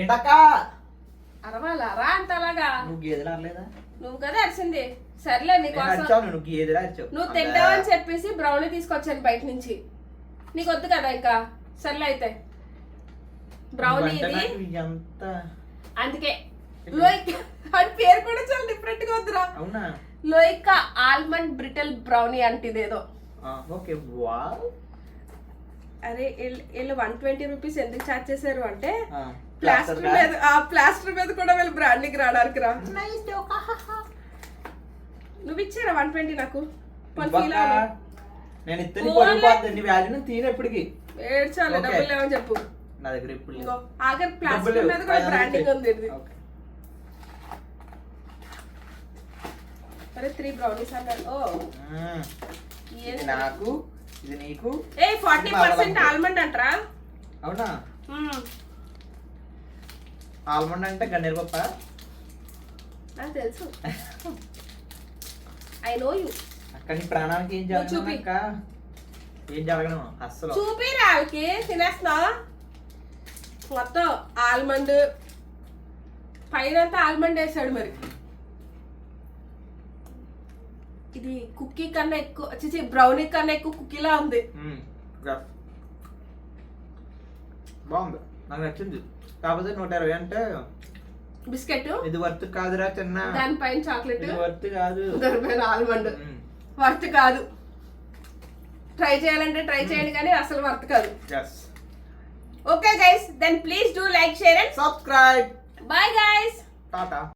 ఏంటక్క అరవాలా రా అంత అలాగా నువ్వు గేదెలు అరలేదా? నువ్వు కదా అరిసింది. సర్లే నీకోసం నువ్వు గేదెలు అరిచావు. నువ్వు తింటావని చెప్పేసి బ్రౌనీ తీసుకొచ్చాను బయట నుంచి. నీకు వద్దు కదా ఇంకా. సర్లే అయితే బ్రౌనీ ఇది అందుకే లోయిక్ అని పేరు కూడా చాలా డిఫరెంట్ గా వద్దురా. అవునా? లోయిక ఆల్మండ్ బ్రిటల్ బ్రౌనీ అంటే ఇదేదో. Okay wow. అరే వీళ్ళు 120 రూపీస్ ఎందుకు చార్జ్ చేశారు అంటే ప్లాస్టర్ ప్లాస్టర్ మీద కూడా వీళ్ళు బ్రాండింగ్ రావడానికి రా. నువ్వు ఇచ్చారా 120 నాకు? నేను ఇత్తని వ్యాల్యూ తీను ఎప్పటికి ఏడ్చాలి. డబ్బులు లేవని చెప్పు. నా దగ్గర ఇప్పుడు ఆఖరి ప్లాస్టర్ మీద కూడా బ్రాండింగ్ ఉంది. అరే 3 బ్రౌనీస్ అన్నారు. ఓ నాకు ఇది నీకు. 40% ఆల్మండ్ అంటరా? అవునా? ఆల్మండ్ అంటే గన్నేరు పప్ప. నాకు తెలుసు. I know you. అక్క నీ ప్రాణానికి ఏం జరగను అక్క. ఏం జరగను అస్సలు. చూపిరా ఆవికి. తినేస్తున్నా మొత్తం ఆల్మండ్ పైన ఆల్మండ్ వేసాడు. మరి ఇది కుక్కీ కన్నా ఎక్కువ బ్రౌనీ కన్నా ఎక్కువ కుక్కీలా ఉంది. బాగుంది, నాకు నచ్చింది. కాకపోతే 120 అంటే బిస్కెట్ ఇది వర్త్ కాదురా చిన్న. దానిపైన చాక్లెట్ వర్త్ కాదు, దానిపైన ఆల్మండ్ వర్త్ కాదు. ట్రై చేయాలంటే ట్రై చేయండి కానీ అసలు వర్త్ కాదు. Okay guys, then please do like, share and subscribe. Bye guys. Tata.